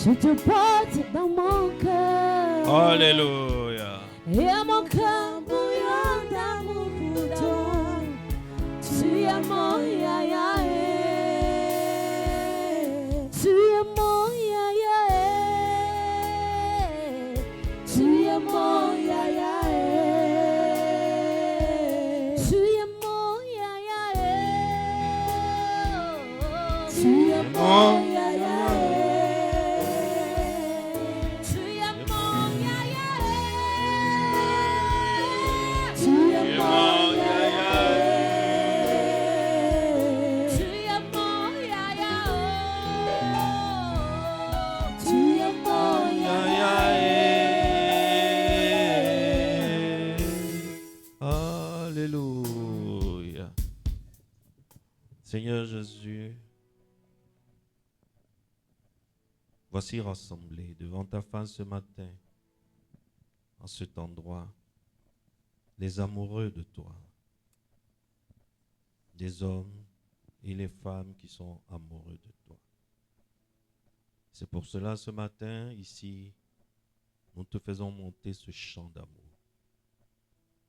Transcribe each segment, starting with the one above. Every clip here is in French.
Je te porte dans mon cœur. Alléluia. Et à mon cœur bouillant d'amour pour toi. Tu es mon yaya. Tu es mon yaya. Tu es mon yaya. Tu es mon yaya. Tu es mon yaya. Tu es mon yaya. Tu es mon yaya. Tu es mon yaya. Tu es mon yaya. Alléluia. Seigneur Jésus, voici rassemblés devant ta face ce matin, en cet endroit, les amoureux de toi, des hommes et les femmes qui sont amoureux de toi. C'est pour cela ce matin, ici, nous te faisons monter ce chant d'amour.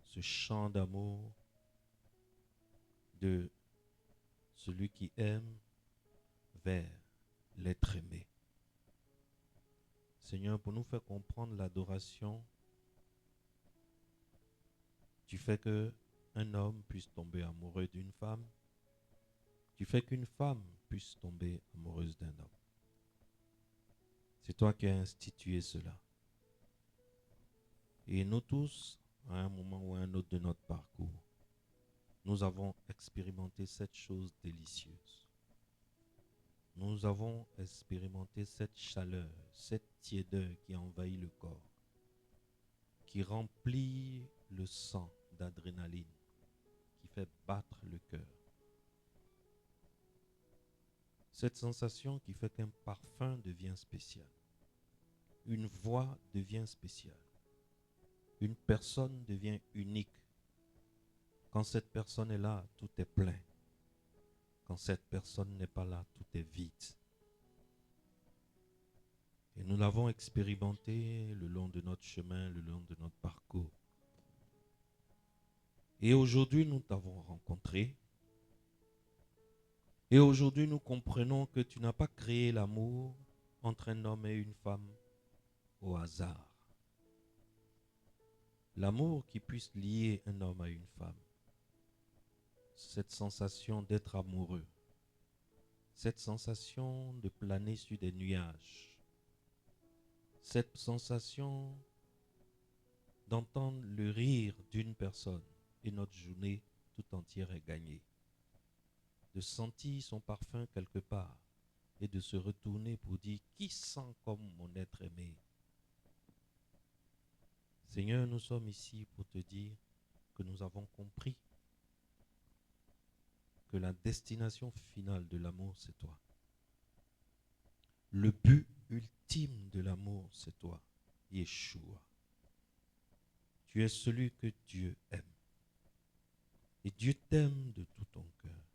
Ce chant d'amour de celui qui aime vers l'être aimé. Seigneur, pour nous faire comprendre l'adoration, tu fais qu'un homme puisse tomber amoureux d'une femme. Tu fais qu'une femme puisse tomber amoureuse d'un homme. C'est toi qui as institué cela. Et nous tous, à un moment ou à un autre de notre parcours, nous avons expérimenté cette chose délicieuse. Nous avons expérimenté cette chaleur, cette tiédeur qui envahit le corps, qui remplit le sang d'adrénaline, qui fait battre le cœur. Cette sensation qui fait qu'un parfum devient spécial, une voix devient spéciale, une personne devient unique. Quand cette personne est là, tout est plein. Quand cette personne n'est pas là, tout est vide. Et nous l'avons expérimenté le long de notre chemin, le long de notre parcours. Et aujourd'hui, nous t'avons rencontré. Et aujourd'hui, nous comprenons que tu n'as pas créé l'amour entre un homme et une femme au hasard. L'amour qui puisse lier un homme à une femme, cette sensation d'être amoureux, cette sensation de planer sur des nuages, cette sensation d'entendre le rire d'une personne et notre journée tout entière est gagnée. De sentir son parfum quelque part et de se retourner pour dire « Qui sent comme mon être aimé ?» Seigneur, nous sommes ici pour te dire que nous avons compris que la destination finale de l'amour, c'est toi. Le but ultime de l'amour, c'est toi, Yeshua. Tu es celui que Dieu aime. Et Dieu t'aime de tout ton cœur,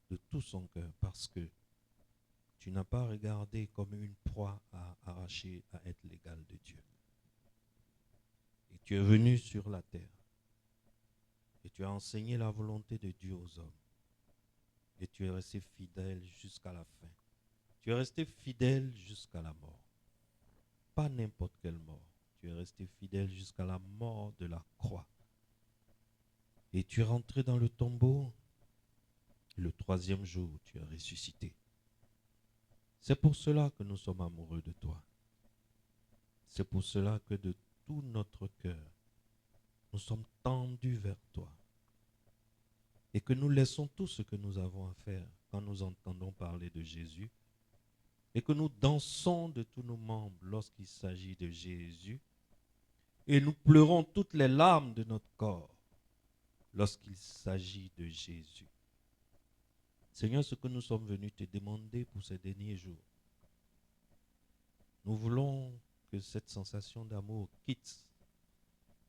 de tout son cœur, parce que tu n'as pas regardé comme une proie à arracher à être l'égal de Dieu. Et tu es venu sur la terre et tu as enseigné la volonté de Dieu aux hommes. Et tu es resté fidèle jusqu'à la fin. Tu es resté fidèle jusqu'à la mort. Pas n'importe quelle mort. Tu es resté fidèle jusqu'à la mort de la croix. Et tu es rentré dans le tombeau. Et le troisième jour, tu es ressuscité. C'est pour cela que nous sommes amoureux de toi. C'est pour cela que de tout notre cœur, nous sommes tendus vers toi. Et que nous laissons tout ce que nous avons à faire quand nous entendons parler de Jésus. Et que nous dansons de tous nos membres lorsqu'il s'agit de Jésus. Et nous pleurons toutes les larmes de notre corps lorsqu'il s'agit de Jésus. Seigneur, ce que nous sommes venus te demander pour ces derniers jours, nous voulons que cette sensation d'amour quitte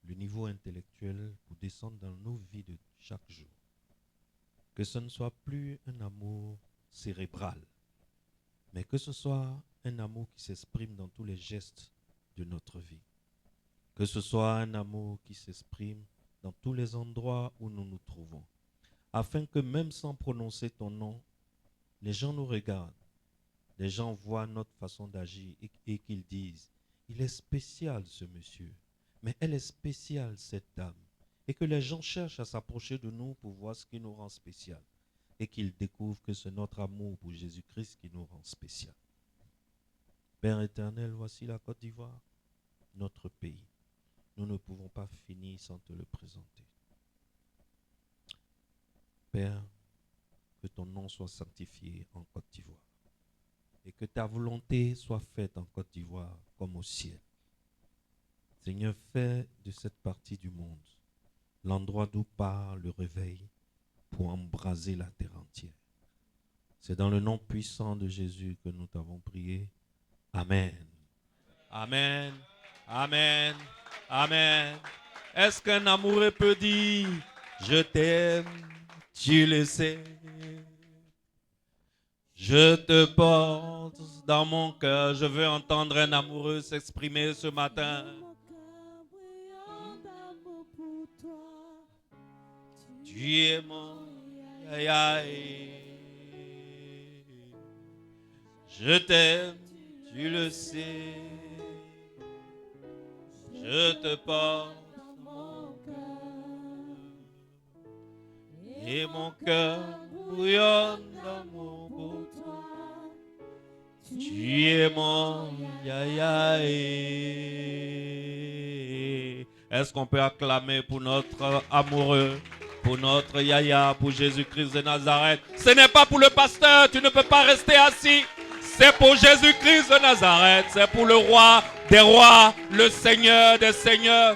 le niveau intellectuel pour descendre dans nos vies de chaque jour. Que ce ne soit plus un amour cérébral, mais que ce soit un amour qui s'exprime dans tous les gestes de notre vie. Que ce soit un amour qui s'exprime dans tous les endroits où nous nous trouvons. Afin que même sans prononcer ton nom, les gens nous regardent. Les gens voient notre façon d'agir et qu'ils disent, il est spécial ce monsieur, mais elle est spéciale cette dame. Et que les gens cherchent à s'approcher de nous pour voir ce qui nous rend spécial. Et qu'ils découvrent que c'est notre amour pour Jésus-Christ qui nous rend spécial. Père éternel, voici la Côte d'Ivoire, notre pays. Nous ne pouvons pas finir sans te le présenter. Père, que ton nom soit sanctifié en Côte d'Ivoire et que ta volonté soit faite en Côte d'Ivoire comme au ciel. Seigneur, fais de cette partie du monde l'endroit d'où part le réveil pour embraser la terre entière. C'est dans le nom puissant de Jésus que nous t'avons prié. Amen. Amen. Amen. Amen. Est-ce qu'un amoureux peut dire, je t'aime, tu le sais. Je te porte dans mon cœur. Je veux entendre un amoureux s'exprimer ce matin. Tu es mon je t'aime, tu le sais. Je te porte dans mon cœur. Et mon cœur bouillonne d'amour pour toi. Tu es mon Est-ce qu'on peut acclamer pour notre amoureux, pour notre Yaya, pour Jésus-Christ de Nazareth? Ce n'est pas pour le pasteur, tu ne peux pas rester assis. C'est pour Jésus-Christ de Nazareth, c'est pour le roi des rois, le Seigneur des seigneurs,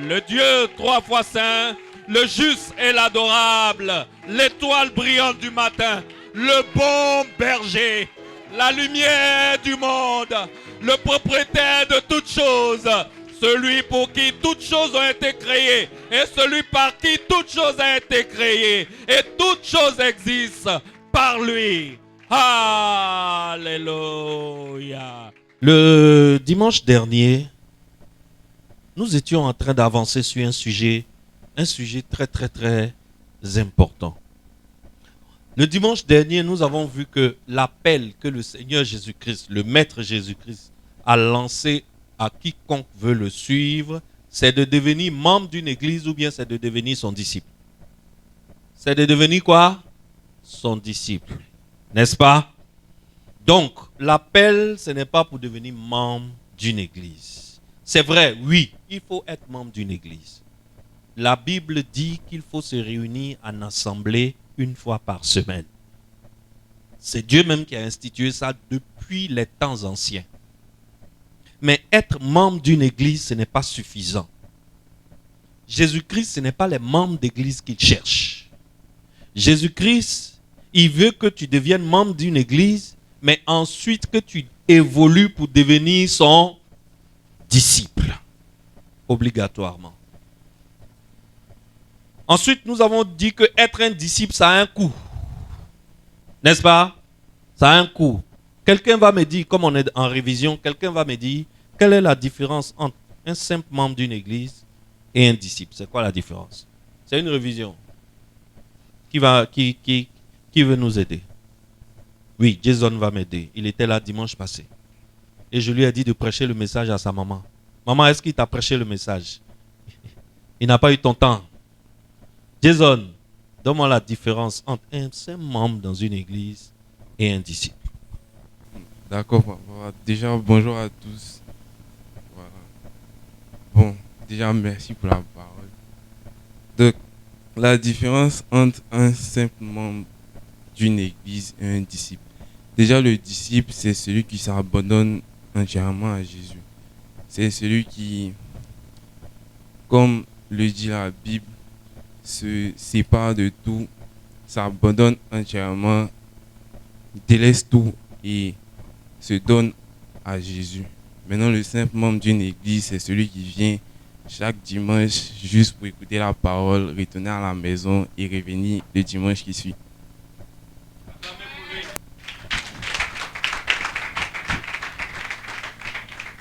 le Dieu trois fois saint, le juste et l'adorable, l'étoile brillante du matin, le bon berger, la lumière du monde, le propriétaire de toutes choses, celui pour qui toutes choses ont été créées et celui par qui toutes choses ont été créées et toutes choses existent par lui. Alléluia. Le dimanche dernier, nous étions en train d'avancer sur un sujet très très très important. Le dimanche dernier, nous avons vu que l'appel que le Seigneur Jésus-Christ, le Maître Jésus-Christ, a lancé à quiconque veut le suivre, c'est de devenir membre d'une église ou bien c'est de devenir son disciple. C'est de devenir quoi? Son disciple. N'est-ce pas? Donc, l'appel, ce n'est pas pour devenir membre d'une église. C'est vrai, oui, il faut être membre d'une église. La Bible dit qu'il faut se réunir en assemblée une fois par semaine. C'est Dieu même qui a institué ça depuis les temps anciens. Mais être membre d'une église, ce n'est pas suffisant. Jésus-Christ, ce n'est pas les membres d'église qu'il cherche. Jésus-Christ, il veut que tu deviennes membre d'une église, mais ensuite que tu évolues pour devenir son disciple. Obligatoirement. Ensuite, nous avons dit que être un disciple, ça a un coût. N'est-ce pas? Ça a un coût. Quelqu'un va me dire, comme on est en révision, quelqu'un va me dire, quelle est la différence entre un simple membre d'une église et un disciple? C'est quoi la différence? C'est une révision. Qui veut nous aider? Oui, Jason va m'aider. Il était là dimanche passé. Et je lui ai dit de prêcher le message à sa maman. Maman, est-ce qu'il t'a prêché le message? Il n'a pas eu ton temps. Jason, donne-moi la différence entre un simple membre dans une église et un disciple. D'accord, papa. Déjà, bonjour à tous. Voilà. Bon, déjà, merci pour la parole. Donc, la différence entre un simple membre d'une église et un disciple. Déjà, le disciple, c'est celui qui s'abandonne entièrement à Jésus. C'est celui qui, comme le dit la Bible, se sépare de tout, s'abandonne entièrement, délaisse tout et se donne à Jésus. Maintenant, le simple membre d'une église, c'est celui qui vient chaque dimanche juste pour écouter la parole, retourner à la maison et revenir le dimanche qui suit.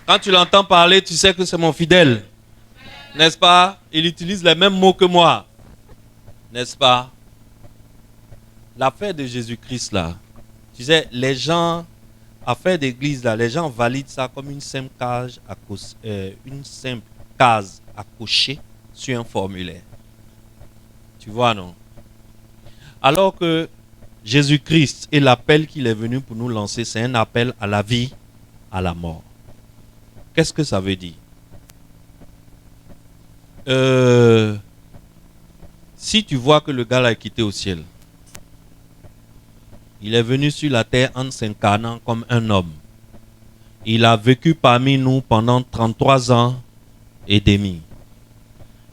Quand tu l'entends parler, tu sais que c'est mon fidèle. N'est-ce pas? Il utilise les mêmes mots que moi. N'est-ce pas? L'affaire de Jésus-Christ là, tu sais, les gens, affaire d'église là, les gens valident ça comme une simple case à cocher sur un formulaire. Tu vois, non? Alors que Jésus-Christ et l'appel qu'il est venu pour nous lancer, c'est un appel à la vie, à la mort. Qu'est-ce que ça veut dire? Si tu vois que le gars l'a quitté au ciel, il est venu sur la terre en s'incarnant comme un homme. Il a vécu parmi nous pendant 33 ans et demi.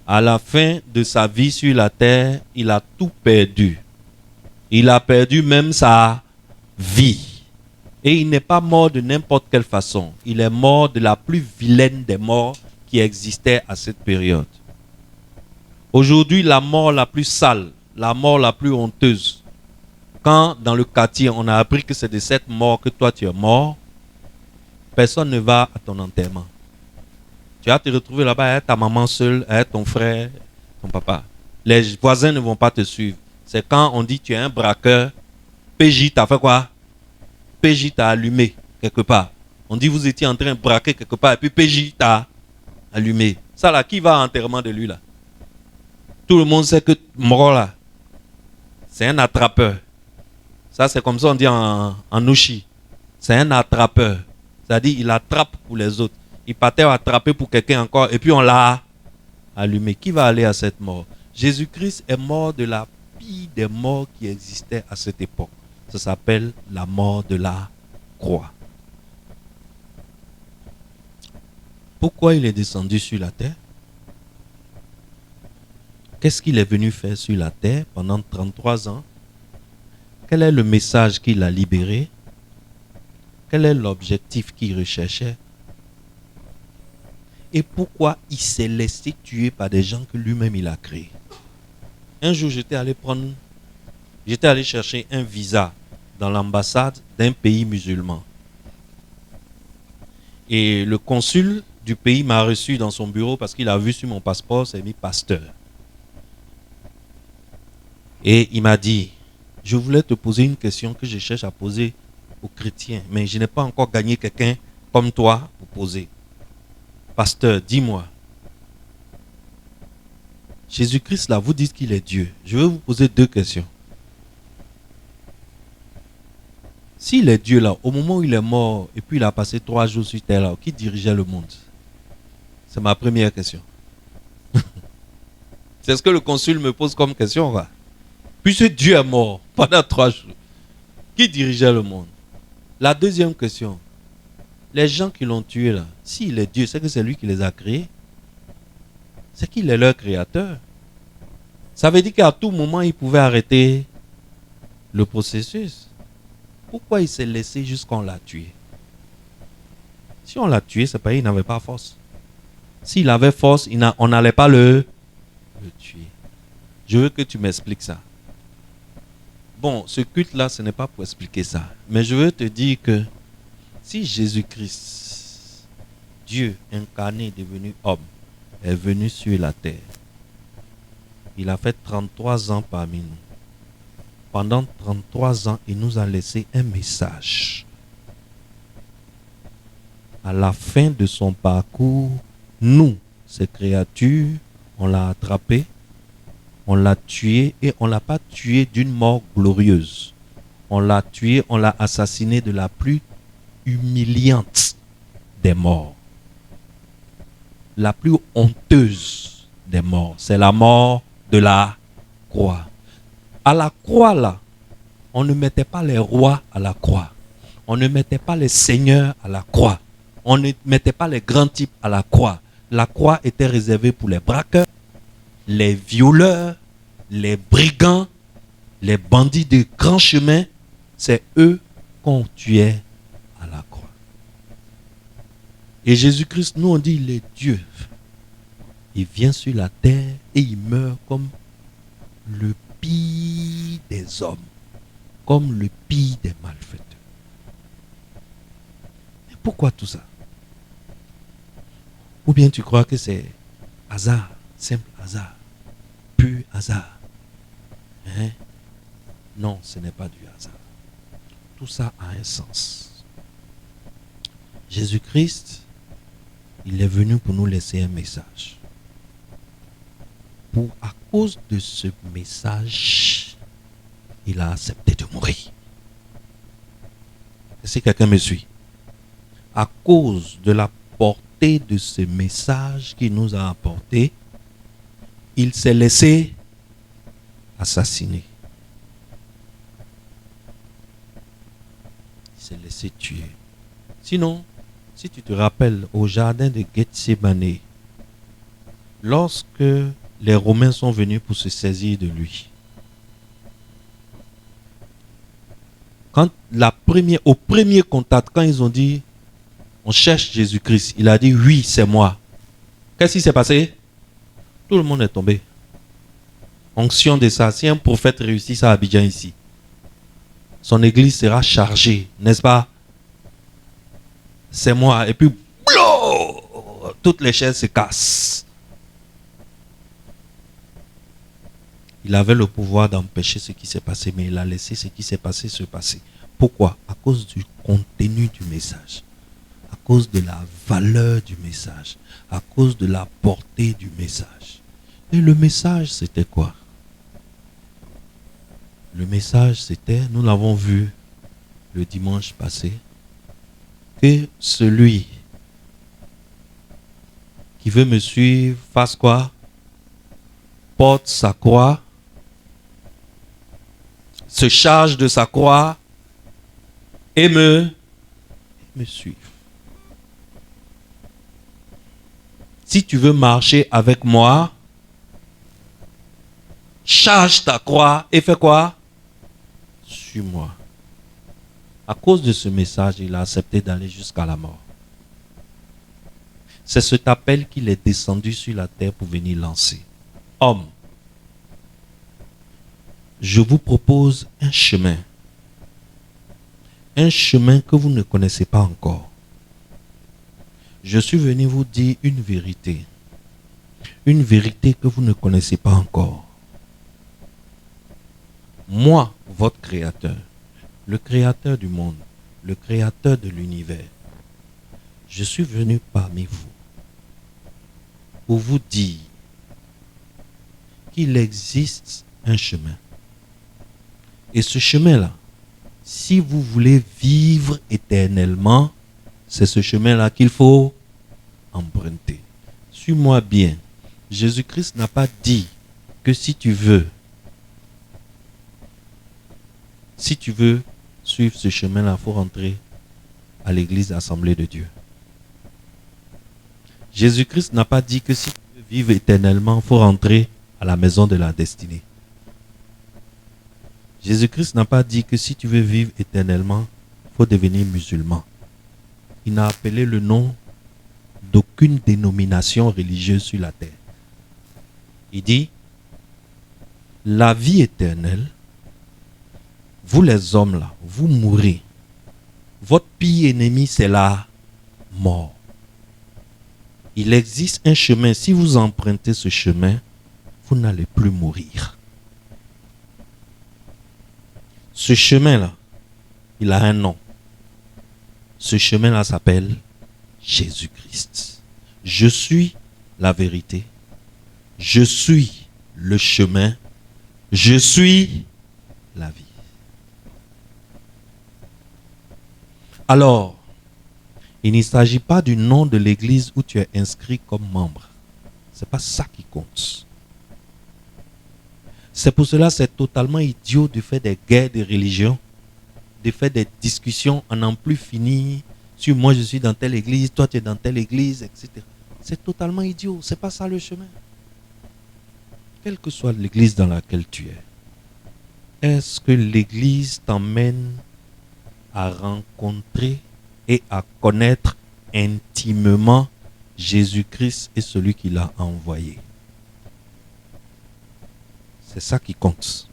À la fin de sa vie sur la terre, il a tout perdu. Il a perdu même sa vie. Et il n'est pas mort de n'importe quelle façon. Il est mort de la plus vilaine des morts qui existait à cette période. Aujourd'hui, la mort la plus sale, la mort la plus honteuse. Quand dans le quartier, on a appris que c'est de cette mort que toi tu es mort, personne ne va à ton enterrement. Tu vas te retrouver là-bas avec ta maman seule, avec ton frère, ton papa. Les voisins ne vont pas te suivre. C'est quand on dit tu es un braqueur, PJ t'a fait quoi? PJ t'a allumé quelque part. On dit vous étiez en train de braquer quelque part et puis PJ t'a allumé. Ça là, qui va à l'enterrement de lui là? Tout le monde sait que mort là, c'est un attrapeur. Ça c'est comme ça on dit en Ouchi. C'est un attrapeur. C'est-à-dire il attrape pour les autres. Il partait attraper pour quelqu'un encore et puis on l'a allumé. Qui va aller à cette mort? Jésus-Christ est mort de la pire des morts qui existaient à cette époque. Ça s'appelle la mort de la croix. Pourquoi il est descendu sur la terre? Qu'est-ce qu'il est venu faire sur la terre pendant 33 ans? Quel est le message qu'il a libéré? Quel est l'objectif qu'il recherchait? Et pourquoi il s'est laissé tuer par des gens que lui-même il a créés? Un jour, j'étais allé chercher un visa dans l'ambassade d'un pays musulman. Et le consul du pays m'a reçu dans son bureau parce qu'il a vu sur mon passeport, c'est mis pasteur. Et il m'a dit, je voulais te poser une question que je cherche à poser aux chrétiens, mais je n'ai pas encore gagné quelqu'un comme toi pour poser. Pasteur, dis-moi, Jésus-Christ là, vous dites qu'il est Dieu. Je vais vous poser 2 questions. S'il est Dieu là, au moment où il est mort et puis il a passé 3 jours sur terre là, qui dirigeait le monde? C'est ma première question. C'est ce que le consul me pose comme question là. Puisque Dieu est mort pendant 3 jours, qui dirigeait le monde? La deuxième question, les gens qui l'ont tué là, s'il est Dieu, c'est que c'est lui qui les a créés. C'est qu'il est leur créateur. Ça veut dire qu'à tout moment, il pouvait arrêter le processus. Pourquoi il s'est laissé jusqu'à on l'a tué? Si on l'a tué, c'est parce qu'il n'avait pas force. S'il avait force, on n'allait pas le tuer. Je veux que tu m'expliques ça. Bon, ce culte-là, ce n'est pas pour expliquer ça. Mais je veux te dire que si Jésus-Christ, Dieu incarné, devenu homme, est venu sur la terre, il a fait 33 ans parmi nous. Pendant 33 ans, il nous a laissé un message. À la fin de son parcours, nous, ces créatures, on l'a attrapé, on l'a tué et on ne l'a pas tué d'une mort glorieuse. On l'a tué, on l'a assassiné de la plus humiliante des morts. La plus honteuse des morts. C'est la mort de la croix. À la croix là, on ne mettait pas les rois à la croix. On ne mettait pas les seigneurs à la croix. On ne mettait pas les grands types à la croix. La croix était réservée pour les braqueurs, les violeurs, les brigands, les bandits de grand chemin. C'est eux qu'on tuait à la croix. Et Jésus-Christ, nous on dit, il est Dieu. Il vient sur la terre et il meurt comme le pire des hommes, comme le pire des malfaiteurs. Mais pourquoi tout ça? Ou bien tu crois que c'est hasard, simple hasard, pur hasard. Hein? Non, ce n'est pas du hasard. Tout ça a un sens. Jésus-Christ, il est venu pour nous laisser un message. À cause de ce message, il a accepté de mourir. Est-ce que quelqu'un me suit? À cause de la portée de ce message qu'il nous a apporté, il s'est laissé assassiner. Il s'est laissé tuer. Sinon, si tu te rappelles, au jardin de Gethsémane, lorsque les Romains sont venus pour se saisir de lui, quand au premier contact, quand ils ont dit on cherche Jésus-Christ, il a dit oui, c'est moi. Qu'est-ce qui s'est passé? Tout le monde est tombé. Onction de ça. Si un prophète réussit ça à Abidjan ici, son église sera chargée, n'est-ce pas? C'est moi. Et puis, toutes les chaises se cassent. Il avait le pouvoir d'empêcher ce qui s'est passé, mais il a laissé ce qui s'est passé se passer. Pourquoi? À cause du contenu du message, à cause de la valeur du message, à cause de la portée du message. Et le message, c'était quoi? Le message, c'était, nous l'avons vu le dimanche passé, que celui qui veut me suivre fasse quoi? Porte sa croix, se charge de sa croix et me suive. Si tu veux marcher avec moi, charge ta croix et fais quoi? Suis-moi. À cause de ce message, il a accepté d'aller jusqu'à la mort. C'est cet appel qu'il est descendu sur la terre pour venir lancer. Homme, je vous propose un chemin que vous ne connaissez pas encore. Je suis venu vous dire une vérité que vous ne connaissez pas encore. Moi, votre créateur, le créateur du monde, le créateur de l'univers, je suis venu parmi vous pour vous dire qu'il existe un chemin. Et ce chemin-là, si vous voulez vivre éternellement, c'est ce chemin-là qu'il faut emprunter. Suis-moi bien. Jésus-Christ n'a pas dit que si tu veux suivre ce chemin-là, il faut rentrer à l'église Assemblée de Dieu. Jésus-Christ n'a pas dit que si tu veux vivre éternellement, il faut rentrer à la maison de la destinée. Jésus-Christ n'a pas dit que si tu veux vivre éternellement, il faut devenir musulman. Il n'a appelé le nom d'aucune dénomination religieuse sur la terre. Il dit, la vie éternelle, vous les hommes là, vous mourrez. Votre pire ennemi, c'est la mort. Il existe un chemin. Si vous empruntez ce chemin, vous n'allez plus mourir. Ce chemin-là, il a un nom. Ce chemin-là s'appelle Jésus-Christ. Je suis la vérité. Je suis le chemin. Je suis la vie. Alors, il ne s'agit pas du nom de l'église où tu es inscrit comme membre. Ce n'est pas ça qui compte. C'est pour cela que c'est totalement idiot de faire des guerres de religion, de faire des discussions à n'en plus finir sur moi je suis dans telle église, toi tu es dans telle église, etc. C'est totalement idiot. Ce n'est pas ça le chemin. Quelle que soit l'église dans laquelle tu es, est-ce que l'église t'emmène à rencontrer et à connaître intimement Jésus-Christ et celui qui l'a envoyé? C'est ça qui compte.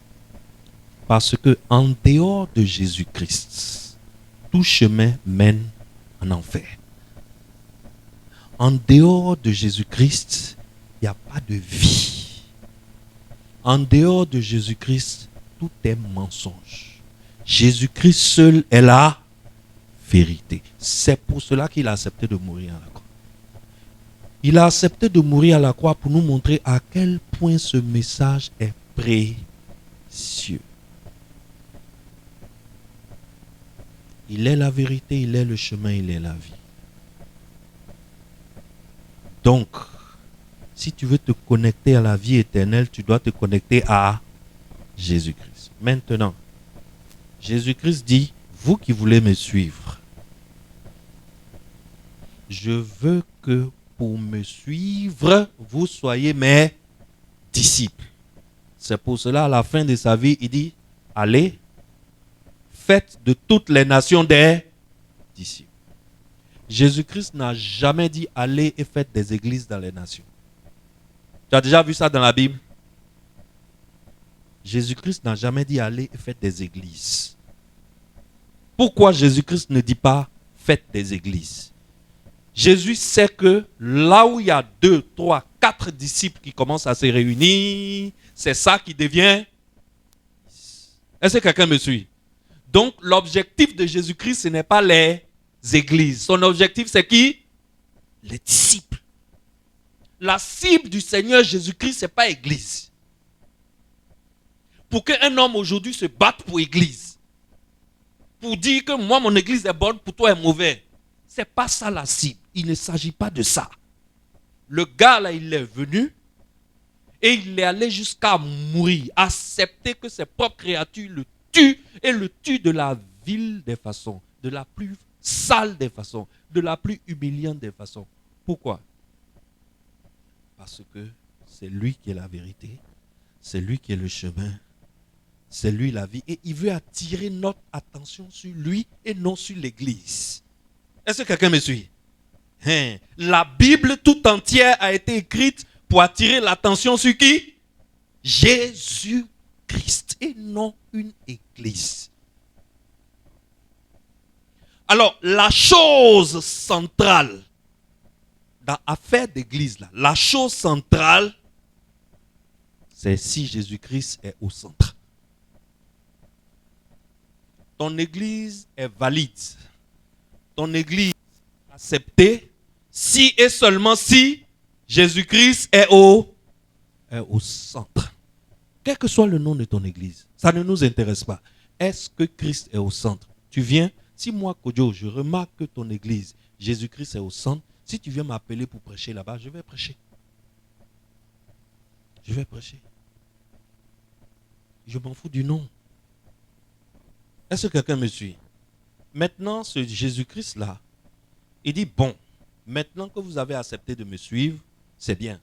Parce que en dehors de Jésus-Christ, tout chemin mène en enfer. En dehors de Jésus-Christ, il n'y a pas de vie. En dehors de Jésus-Christ, tout est mensonge. Jésus-Christ seul est la vérité. C'est pour cela qu'il a accepté de mourir à la croix. Il a accepté de mourir à la croix pour nous montrer à quel point ce message est précieux. Il est la vérité, il est le chemin, il est la vie. Donc, si tu veux te connecter à la vie éternelle, tu dois te connecter à Jésus-Christ. Maintenant, Jésus-Christ dit, vous qui voulez me suivre, je veux que pour me suivre, vous soyez mes disciples. C'est pour cela, à la fin de sa vie, il dit, allez, faites de toutes les nations des disciples. Jésus-Christ n'a jamais dit, allez et faites des églises dans les nations. Tu as déjà vu ça dans la Bible? Jésus-Christ n'a jamais dit, allez et faites des églises. Pourquoi Jésus-Christ ne dit pas, faites des églises? Jésus sait que là où il y a 2, 3, 4 disciples qui commencent à se réunir, c'est ça qui devient. Est-ce que quelqu'un me suit? Donc l'objectif de Jésus-Christ, ce n'est pas les églises. Son objectif, c'est qui? Les disciples. La cible du Seigneur Jésus-Christ, ce n'est pas église. Pour qu'un homme aujourd'hui se batte pour église, pour dire que moi, mon église est bonne, pour toi est mauvais, ce n'est pas ça la cible. Il ne s'agit pas de ça. Le gars là, il est venu et il est allé jusqu'à mourir, accepter que ses propres créatures le tuent et le tuent de la vile des façons, de la plus sale des façons, de la plus humiliante des façons. Pourquoi? Parce que c'est lui qui est la vérité, c'est lui qui est le chemin, c'est lui la vie. Et il veut attirer notre attention sur lui et non sur l'église. Est-ce que quelqu'un me suit? La Bible tout entière a été écrite pour attirer l'attention sur qui? Jésus-Christ et non une église. Alors, la chose centrale dans l'affaire d'église, là, la chose centrale, c'est si Jésus-Christ est au centre. Ton église est valide. Ton église est acceptée si et seulement si Jésus-Christ est au centre. Quel que soit le nom de ton église, ça ne nous intéresse pas. Est-ce que Christ est au centre? Tu viens, si moi, Kodjo, je remarque que ton église, Jésus-Christ est au centre, si tu viens m'appeler pour prêcher là-bas, je vais prêcher. Je vais prêcher. Je m'en fous du nom. Est-ce que quelqu'un me suit? Maintenant, ce Jésus-Christ-là, il dit, bon, maintenant que vous avez accepté de me suivre, c'est bien.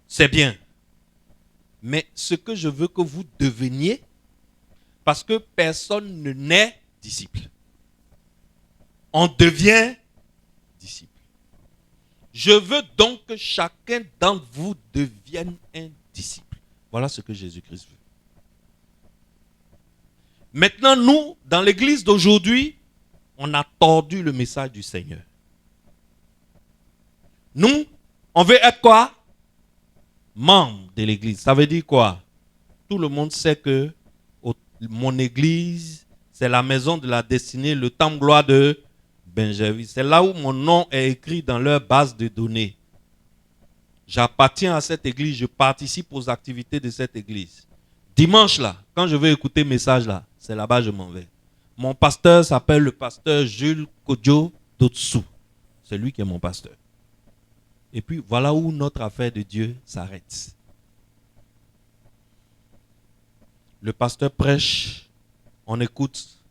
C'est bien. Mais ce que je veux que vous deveniez, parce que personne ne naît disciple. On devient disciple. Je veux donc que chacun d'entre vous devienne un disciple. Voilà ce que Jésus-Christ veut. Maintenant, nous, dans l'église d'aujourd'hui, on a tordu le message du Seigneur. Nous, on veut être quoi? Membre de l'église. Ça veut dire quoi? Tout le monde sait que mon église, c'est la maison de la destinée, le temple gloire de Benjamin. C'est là où mon nom est écrit dans leur base de données. J'appartiens à cette église, je participe aux activités de cette église. Dimanche là, quand je vais écouter le message là, c'est là-bas que je m'en vais. Mon pasteur s'appelle le pasteur Jules Kodjo Dotsu. C'est lui qui est mon pasteur. Et puis voilà où notre affaire de Dieu s'arrête. Le pasteur prêche, on écoute,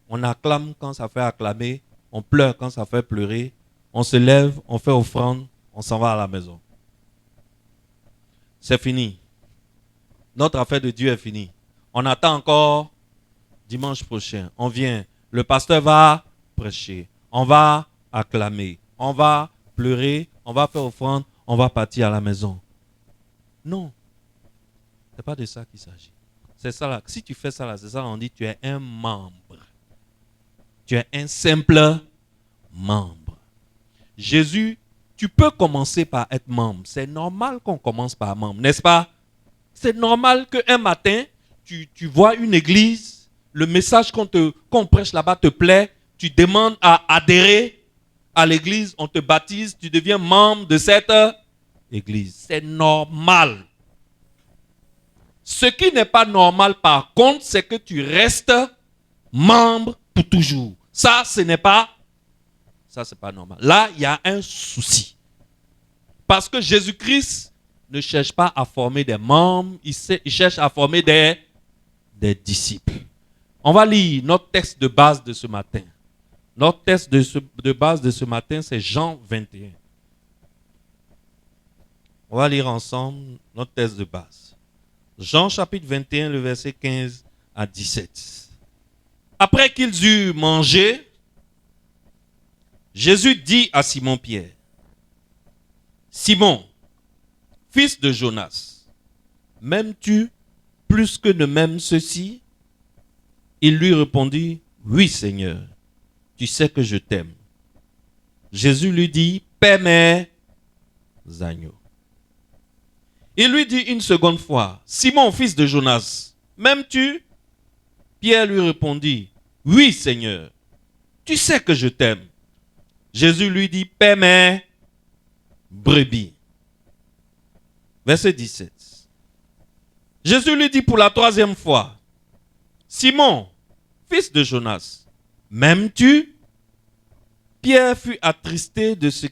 on acclame quand ça fait acclamer, on pleure quand ça fait pleurer, on se lève, on fait offrande, on s'en va à la maison. C'est fini. Notre affaire de Dieu est finie. On attend encore dimanche prochain. On vient. Le pasteur va prêcher. On va acclamer. On va pleurer. On va faire offrande. On va partir à la maison. Non. Ce n'est pas de ça qu'il s'agit. C'est ça là. Si tu fais ça là, c'est ça on dit tu es un membre. Tu es un simple membre. Jésus, tu peux commencer par être membre. C'est normal qu'on commence par membre, n'est-ce pas? C'est normal qu'un matin, tu vois une église, le message qu'on prêche là-bas te plaît, tu demandes à adhérer à l'église, on te baptise, tu deviens membre de cette église. C'est normal. Ce qui n'est pas normal par contre, c'est que tu restes membre pour toujours. Ça, c'est pas normal. Là, il y a un souci. Parce que Jésus-Christ ne cherche pas à former des membres, il cherche à former des disciples. On va lire notre texte de base de ce matin. Notre texte de base de ce matin, c'est Jean 21. On va lire ensemble notre texte de base. Jean chapitre 21, le verset 15 à 17. Après qu'ils eurent mangé, Jésus dit à Simon-Pierre, « Simon, fils de Jonas, m'aimes-tu plus que ne m'aiment ceux-ci » Il lui répondit, « Oui, Seigneur, tu sais que je t'aime. » Jésus lui dit, « Paie mes agneaux. » Il lui dit une seconde fois, « Simon, fils de Jonas, m'aimes-tu » Pierre lui répondit, « Oui, Seigneur, tu sais que je t'aime. » Jésus lui dit, « Paie mes brebis. » Verset 17. Jésus lui dit pour la troisième fois, « Simon, fils de Jonas, m'aimes-tu » Pierre fut attristé de ce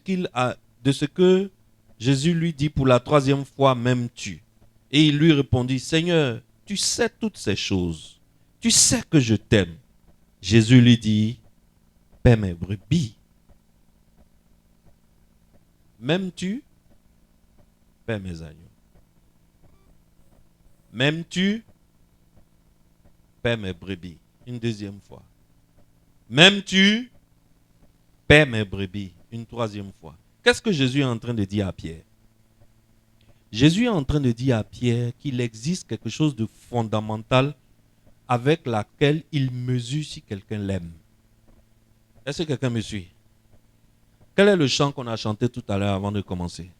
que Jésus lui dit pour la troisième fois, « M'aimes-tu » Et il lui répondit, « Seigneur, tu sais toutes ces choses. Tu sais que je t'aime. » Jésus lui dit, « Paie mes brebis. » M'aimes-tu? Paie mes agneaux. M'aimes-tu? Paie mes brebis. Une deuxième fois. M'aimes-tu? Paie mes brebis. Une troisième fois. Qu'est-ce que Jésus est en train de dire à Pierre? Jésus est en train de dire à Pierre qu'il existe quelque chose de fondamental avec laquelle il mesure si quelqu'un l'aime. Est-ce que quelqu'un me suit? Quel est le chant qu'on a chanté tout à l'heure avant de commencer?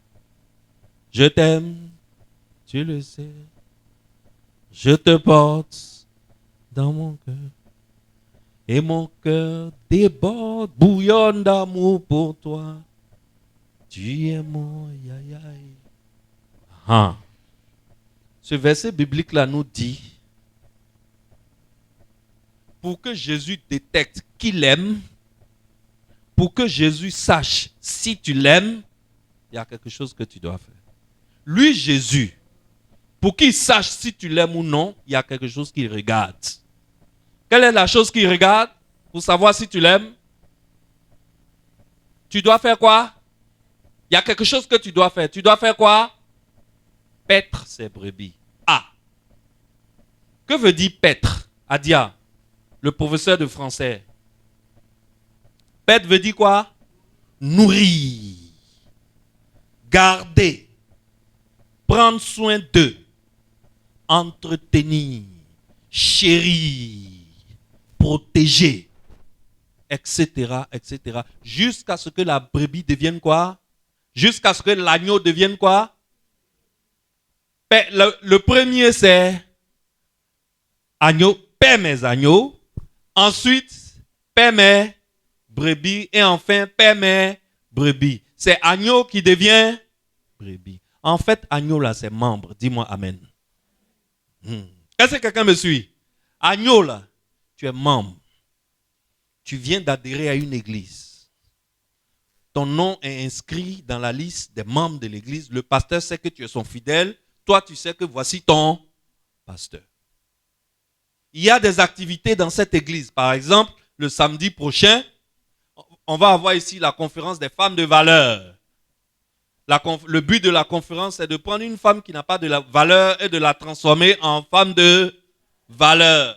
Je t'aime, tu le sais. Je te porte dans mon cœur. Et mon cœur déborde, bouillonne d'amour pour toi. Tu es mon yayaï. Ah. Ce verset biblique-là nous dit, pour que Jésus détecte qu'il aime, pour que Jésus sache si tu l'aimes, il y a quelque chose que tu dois faire. Lui, Jésus, pour qu'il sache si tu l'aimes ou non, il y a quelque chose qu'il regarde. Quelle est la chose qu'il regarde pour savoir si tu l'aimes? Tu dois faire quoi? Il y a quelque chose que tu dois faire. Tu dois faire quoi? Paître ses brebis. Ah! Que veut dire paître? Adia, le professeur de français. Paître veut dire quoi? Nourrir, garder, prendre soin d'eux, entretenir, chérir, protéger, etc., etc. Jusqu'à ce que la brebis devienne quoi? Jusqu'à ce que l'agneau devienne quoi? Le premier c'est agneau, paie mes agneaux. Ensuite, paie mes brebis. Et enfin, paie mes brebis. C'est agneau qui devient brebis. En fait, agneau là, c'est membre. Dis-moi amen. Est-ce que quelqu'un me suit? Agneau là, tu es membre. Tu viens d'adhérer à une église. Ton nom est inscrit dans la liste des membres de l'église. Le pasteur sait que tu es son fidèle. Toi, tu sais que voici ton pasteur. Il y a des activités dans cette église. Par exemple, le samedi prochain, on va avoir ici la conférence des femmes de valeur. Le but de la conférence, c'est de prendre une femme qui n'a pas de la valeur et de la transformer en femme de valeur.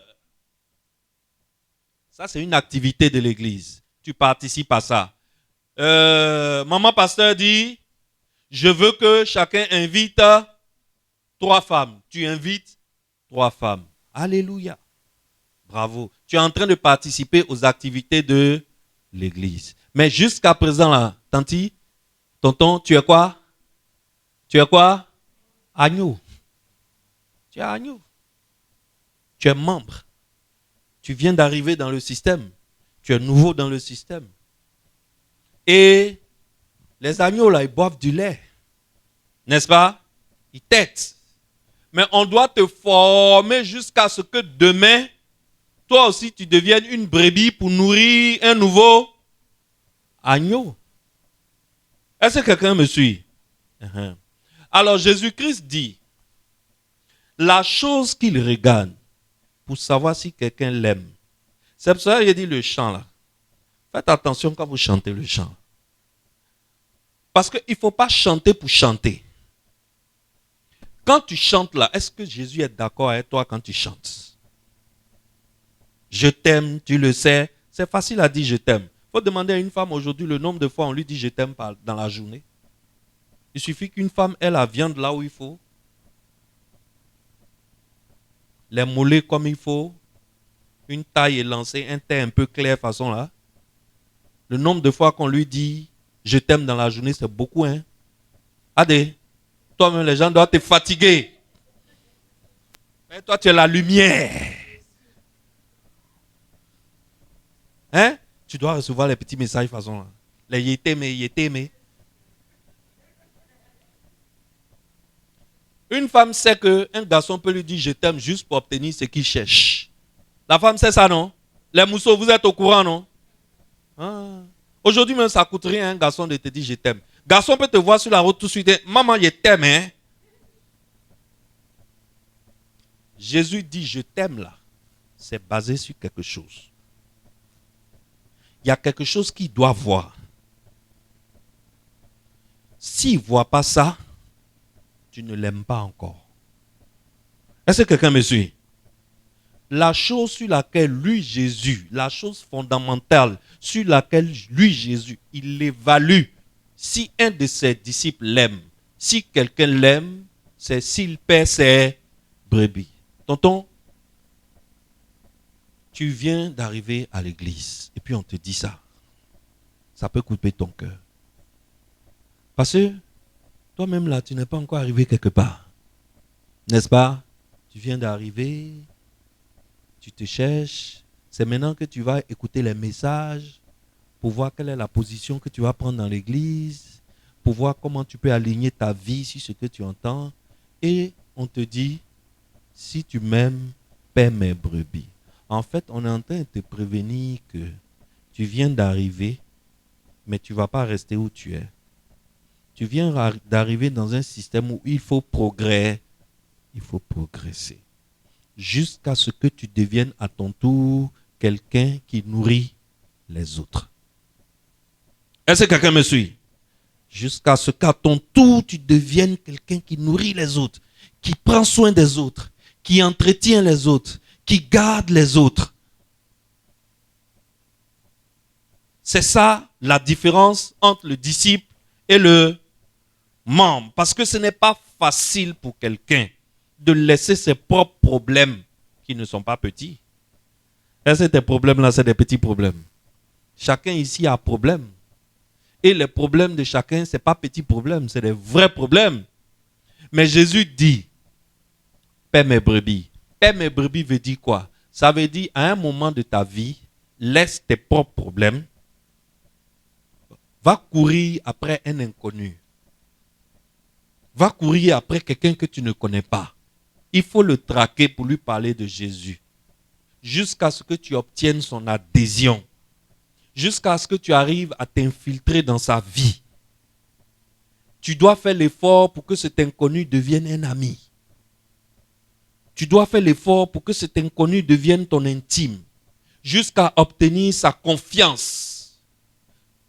Ça, c'est une activité de l'église. Tu participes à ça. Maman pasteur dit, je veux que chacun invite 3 femmes. Tu invites 3 femmes. Alléluia. Bravo. Tu es en train de participer aux activités de l'église. Mais jusqu'à présent, là, Tanti, tonton, tu es quoi? Tu es quoi? Agneau. Tu es agneau. Tu es membre. Tu viens d'arriver dans le système. Tu es nouveau dans le système. Et les agneaux, là, ils boivent du lait. N'est-ce pas? Ils têtent. Mais on doit te former jusqu'à ce que demain, toi aussi, tu deviennes une brebis pour nourrir un nouveau agneau. Est-ce que quelqu'un me suit? Alors, Jésus-Christ dit, la chose qu'il regarde pour savoir si quelqu'un l'aime. C'est pour ça qu'il dit le chant là. Faites attention quand vous chantez le chant. Parce qu'il ne faut pas chanter pour chanter. Quand tu chantes là, est-ce que Jésus est d'accord avec toi quand tu chantes? Je t'aime, tu le sais. C'est facile à dire je t'aime. Il faut demander à une femme aujourd'hui le nombre de fois on lui dit je t'aime dans la journée. Il suffit qu'une femme ait la viande là où il faut. Les mollets comme il faut. Une taille élancée, un teint un peu clair façon là. Le nombre de fois qu'on lui dit je t'aime dans la journée, c'est beaucoup, hein. Adé, toi-même les gens doivent te fatiguer. Mais toi tu es la lumière. Hein? Tu dois recevoir les petits messages façon là. Les yétémé. Une femme sait qu'un garçon peut lui dire je t'aime juste pour obtenir ce qu'il cherche. La femme sait ça, non? Les mousseaux, vous êtes au courant, non? Ah. Aujourd'hui même, ça coûte rien un garçon de te dire je t'aime. Garçon peut te voir sur la route tout de suite. Maman, je t'aime, hein? Jésus dit je t'aime là. C'est basé sur quelque chose. Il y a quelque chose qu'il doit voir. S'il ne voit pas ça, tu ne l'aimes pas encore. Est-ce que quelqu'un me suit? La chose sur laquelle lui, Jésus, la chose fondamentale sur laquelle lui, Jésus, il évalue si un de ses disciples l'aime. Si quelqu'un l'aime, c'est s'il paie ses brebis. Tonton, tu viens d'arriver à l'église et puis on te dit ça. Ça peut couper ton cœur. Parce que toi-même là, tu n'es pas encore arrivé quelque part. N'est-ce pas? Tu viens d'arriver, tu te cherches. C'est maintenant que tu vas écouter les messages pour voir quelle est la position que tu vas prendre dans l'église, pour voir comment tu peux aligner ta vie sur ce que tu entends. Et on te dit, si tu m'aimes, paie mes brebis. En fait, on est en train de te prévenir que tu viens d'arriver, mais tu ne vas pas rester où tu es. Tu viens d'arriver dans un système où il faut progresser. Il faut progresser. Jusqu'à ce que tu deviennes à ton tour quelqu'un qui nourrit les autres. Est-ce que quelqu'un me suit? Jusqu'à ce qu'à ton tour, tu deviennes quelqu'un qui nourrit les autres, qui prend soin des autres, qui entretient les autres, qui garde les autres. C'est ça la différence entre le disciple et le membre. Parce que ce n'est pas facile pour quelqu'un de laisser ses propres problèmes qui ne sont pas petits. Est-ce que tes problèmes-là, c'est des petits problèmes? Chacun ici a un problème. Et les problèmes de chacun, ce n'est pas petits problèmes, c'est des vrais problèmes. Mais Jésus dit, paie mes brebis. Paie mes brebis veut dire quoi? Ça veut dire, à un moment de ta vie, laisse tes propres problèmes. Va courir après un inconnu. Va courir après quelqu'un que tu ne connais pas. Il faut le traquer pour lui parler de Jésus. Jusqu'à ce que tu obtiennes son adhésion. Jusqu'à ce que tu arrives à t'infiltrer dans sa vie. Tu dois faire l'effort pour que cet inconnu devienne un ami. Tu dois faire l'effort pour que cet inconnu devienne ton intime. Jusqu'à obtenir sa confiance.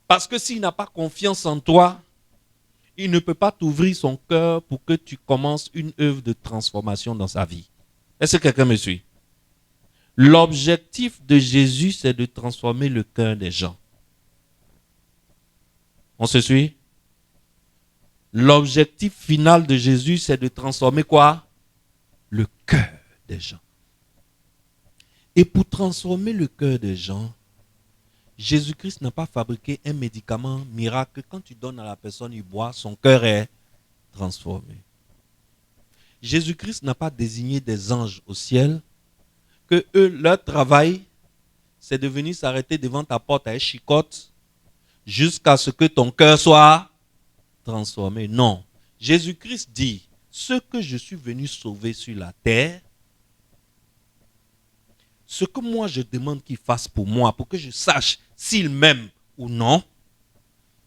Parce que s'il n'a pas confiance en toi, il ne peut pas t'ouvrir son cœur pour que tu commences une œuvre de transformation dans sa vie. Est-ce que quelqu'un me suit? L'objectif de Jésus, c'est de transformer le cœur des gens. On se suit? L'objectif final de Jésus, c'est de transformer quoi? Le cœur des gens. Et pour transformer le cœur des gens, Jésus-Christ n'a pas fabriqué un médicament miracle. Quand tu donnes à la personne, il boit, son cœur est transformé. Jésus-Christ n'a pas désigné des anges au ciel, que eux, leur travail, c'est de venir s'arrêter devant ta porte à chicotte jusqu'à ce que ton cœur soit transformé. Non. Jésus-Christ dit, ce que je suis venu sauver sur la terre, ce que moi je demande qu'il fasse pour moi, pour que je sache s'il m'aime ou non,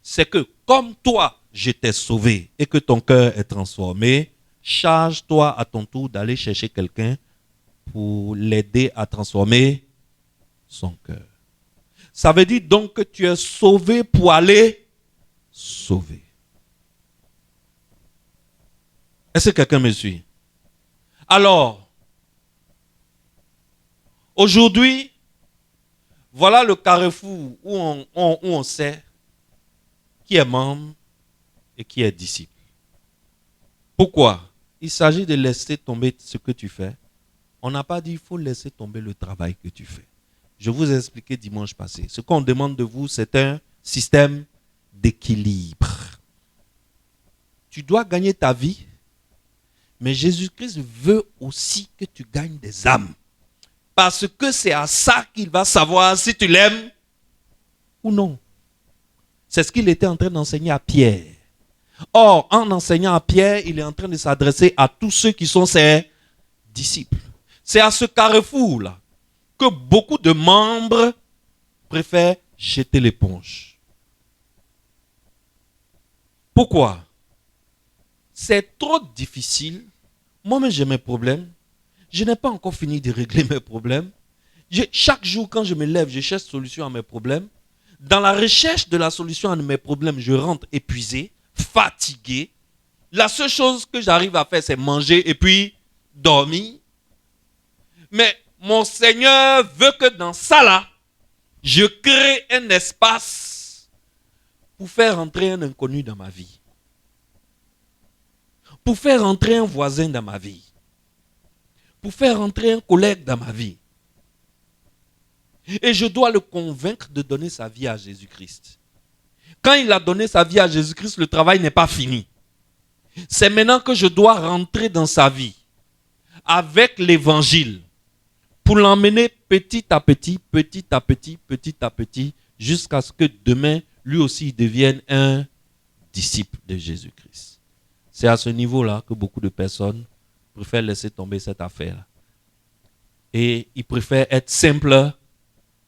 c'est que comme toi, je t'ai sauvé et que ton cœur est transformé, charge-toi à ton tour d'aller chercher quelqu'un pour l'aider à transformer son cœur. Ça veut dire donc que tu es sauvé pour aller sauver. Est-ce que quelqu'un me suit? Alors, aujourd'hui, voilà le carrefour où on sait qui est membre et qui est disciple. Pourquoi? Il s'agit de laisser tomber ce que tu fais. On n'a pas dit qu'il faut laisser tomber le travail que tu fais. Je vous ai expliqué dimanche passé. Ce qu'on demande de vous, c'est un système d'équilibre. Tu dois gagner ta vie, mais Jésus-Christ veut aussi que tu gagnes des âmes. Parce que c'est à ça qu'il va savoir si tu l'aimes ou non. C'est ce qu'il était en train d'enseigner à Pierre. Or, en enseignant à Pierre, il est en train de s'adresser à tous ceux qui sont ses disciples. C'est à ce carrefour-là que beaucoup de membres préfèrent jeter l'éponge. Pourquoi? C'est trop difficile. Moi-même, j'ai mes problèmes. Je n'ai pas encore fini de régler mes problèmes. Chaque jour, quand je me lève, je cherche solution à mes problèmes. Dans la recherche de la solution à mes problèmes, je rentre épuisé, fatigué. La seule chose que j'arrive à faire, c'est manger et puis dormir. Mais mon Seigneur veut que dans ça là, je crée un espace pour faire entrer un inconnu dans ma vie. Pour faire entrer un voisin dans ma vie. Pour faire entrer un collègue dans ma vie. Et je dois le convaincre de donner sa vie à Jésus-Christ. Quand il a donné sa vie à Jésus-Christ, le travail n'est pas fini. C'est maintenant que je dois rentrer dans sa vie avec l'évangile pour l'emmener petit à petit, petit à petit, petit à petit, jusqu'à ce que demain, lui aussi devienne un disciple de Jésus-Christ. C'est à ce niveau-là que beaucoup de personnes préfèrent laisser tomber cette affaire-là. Et ils préfèrent être simples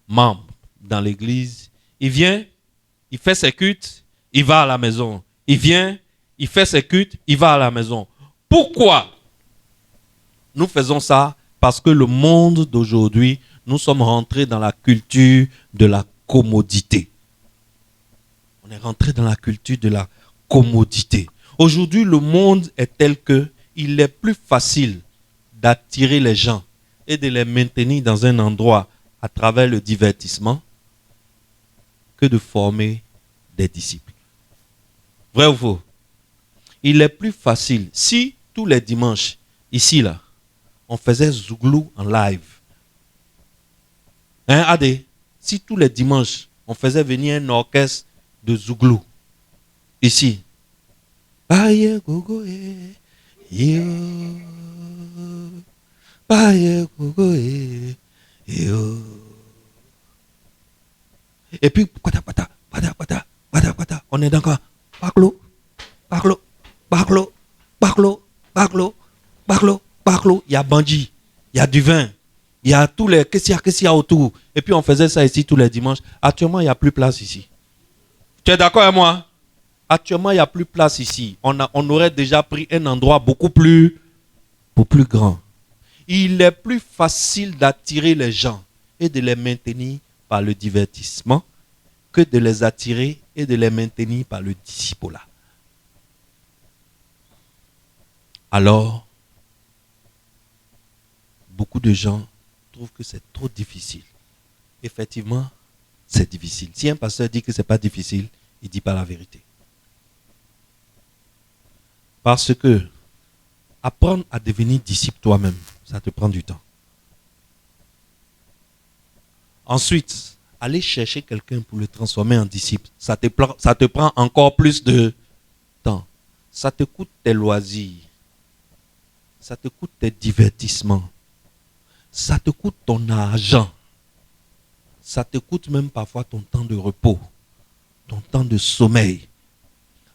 membres dans l'église. Il vient, il fait ses cultes, il va à la maison. Il vient, il fait ses cultes, il va à la maison. Pourquoi nous faisons ça? Parce que le monde d'aujourd'hui, nous sommes rentrés dans la culture de la commodité. On est rentré dans la culture de la commodité. Aujourd'hui, le monde est tel que il est plus facile d'attirer les gens et de les maintenir dans un endroit à travers le divertissement que de former des disciples. Vrai ou faux? Il est plus facile si tous les dimanches, ici là, on faisait Zouglou en live. Hein, Adé? Si tous les dimanches, on faisait venir un orchestre de Zouglou. Ici. Aïe, gogo, yo. Aïe, gogo, yo. Et puis, on est d'accord. Baclo, baclo, baclo, baclo, baclo, baclo. Il y a bandit, il y a du vin, il y a tous les... Qu'est-ce qu'il y a autour? Et puis on faisait ça ici tous les dimanches. Actuellement, il n'y a plus place ici. Tu es d'accord avec moi? Actuellement, il n'y a plus place ici. On aurait déjà pris un endroit beaucoup plus grand. Il est plus facile d'attirer les gens et de les maintenir par le divertissement que de les attirer et de les maintenir par le discipulat. Alors, beaucoup de gens trouvent que c'est trop difficile. Effectivement, c'est difficile. Si un pasteur dit que ce n'est pas difficile, il ne dit pas la vérité. Parce que apprendre à devenir disciple toi-même, ça te prend du temps. Ensuite, aller chercher quelqu'un pour le transformer en disciple, ça te prend encore plus de temps. Ça te coûte tes loisirs. Ça te coûte tes divertissements. Ça te coûte ton argent. Ça te coûte même parfois ton temps de repos, ton temps de sommeil.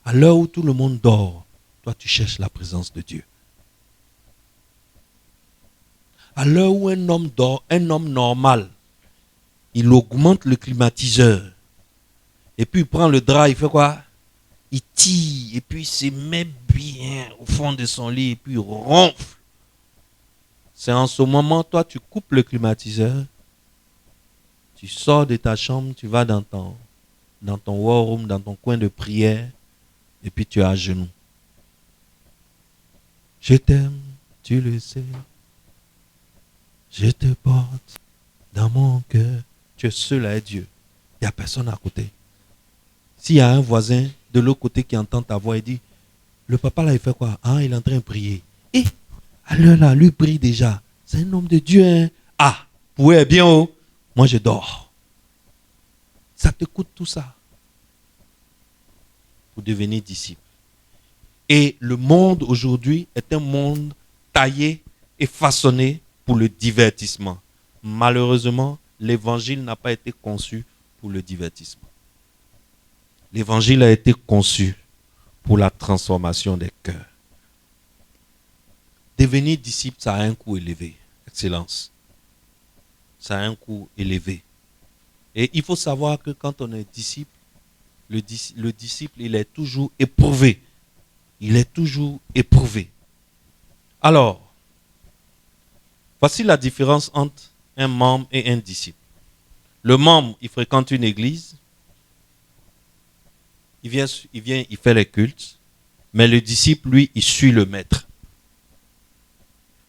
À l'heure où tout le monde dort, toi tu cherches la présence de Dieu. À l'heure où un homme dort, un homme normal, il augmente le climatiseur. Et puis il prend le drap, il fait quoi? Il tire, et puis il se met bien au fond de son lit, et puis il ronfle. C'est en ce moment, toi, tu coupes le climatiseur, tu sors de ta chambre, tu vas dans ton war room, dans ton coin de prière, et puis tu es à genoux. Je t'aime, tu le sais. Je te porte dans mon cœur. Tu es seul avec Dieu. Il n'y a personne à côté. S'il y a un voisin de l'autre côté qui entend ta voix et dit, le papa là, il fait quoi? Ah, il est en train de prier. Et à l'heure là, lui prie déjà. C'est un homme de Dieu. Hein? Ah, vous êtes bien haut. Moi, je dors. Ça te coûte tout ça pour devenir disciple. Et le monde aujourd'hui est un monde taillé et façonné pour le divertissement. Malheureusement, l'évangile n'a pas été conçu pour le divertissement. L'évangile a été conçu pour la transformation des cœurs. Devenir disciple, ça a un coût élevé. Excellence. Ça a un coût élevé. Et il faut savoir que quand on est disciple, le disciple, il est toujours éprouvé. Il est toujours éprouvé. Alors, voici la différence entre un membre et un disciple. Le membre, il fréquente une église. Il vient, il fait les cultes. Mais le disciple, lui, il suit le maître.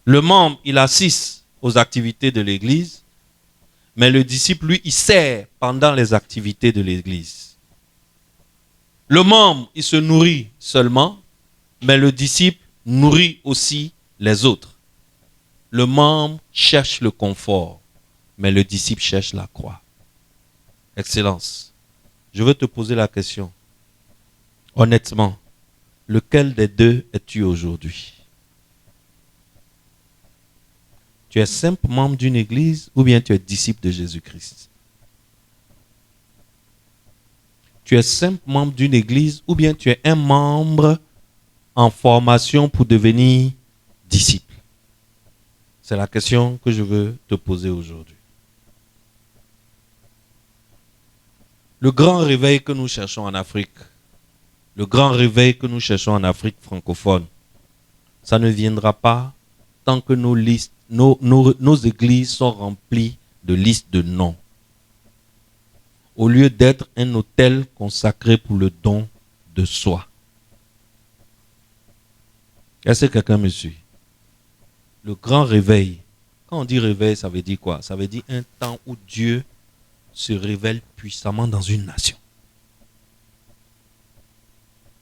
Le membre, il assiste aux activités de l'église. Mais le disciple, lui, il sert pendant les activités de l'église. Le membre, il se nourrit seulement. Mais le disciple nourrit aussi les autres. Le membre cherche le confort. Mais le disciple cherche la croix. Excellence. Je veux te poser la question. Honnêtement, lequel des deux es-tu aujourd'hui? Tu es simple membre d'une église ou bien tu es disciple de Jésus-Christ? Tu es simple membre d'une église ou bien tu es un membre en formation pour devenir disciple? C'est la question que je veux te poser aujourd'hui. Le grand réveil que nous cherchons en Afrique, le grand réveil que nous cherchons en Afrique francophone, ça ne viendra pas tant que nos églises sont remplies de listes de noms. Au lieu d'être un autel consacré pour le don de soi. Est-ce que quelqu'un me suit? Le grand réveil. Quand on dit réveil, ça veut dire quoi? Ça veut dire un temps où Dieu se révèle puissamment dans une nation.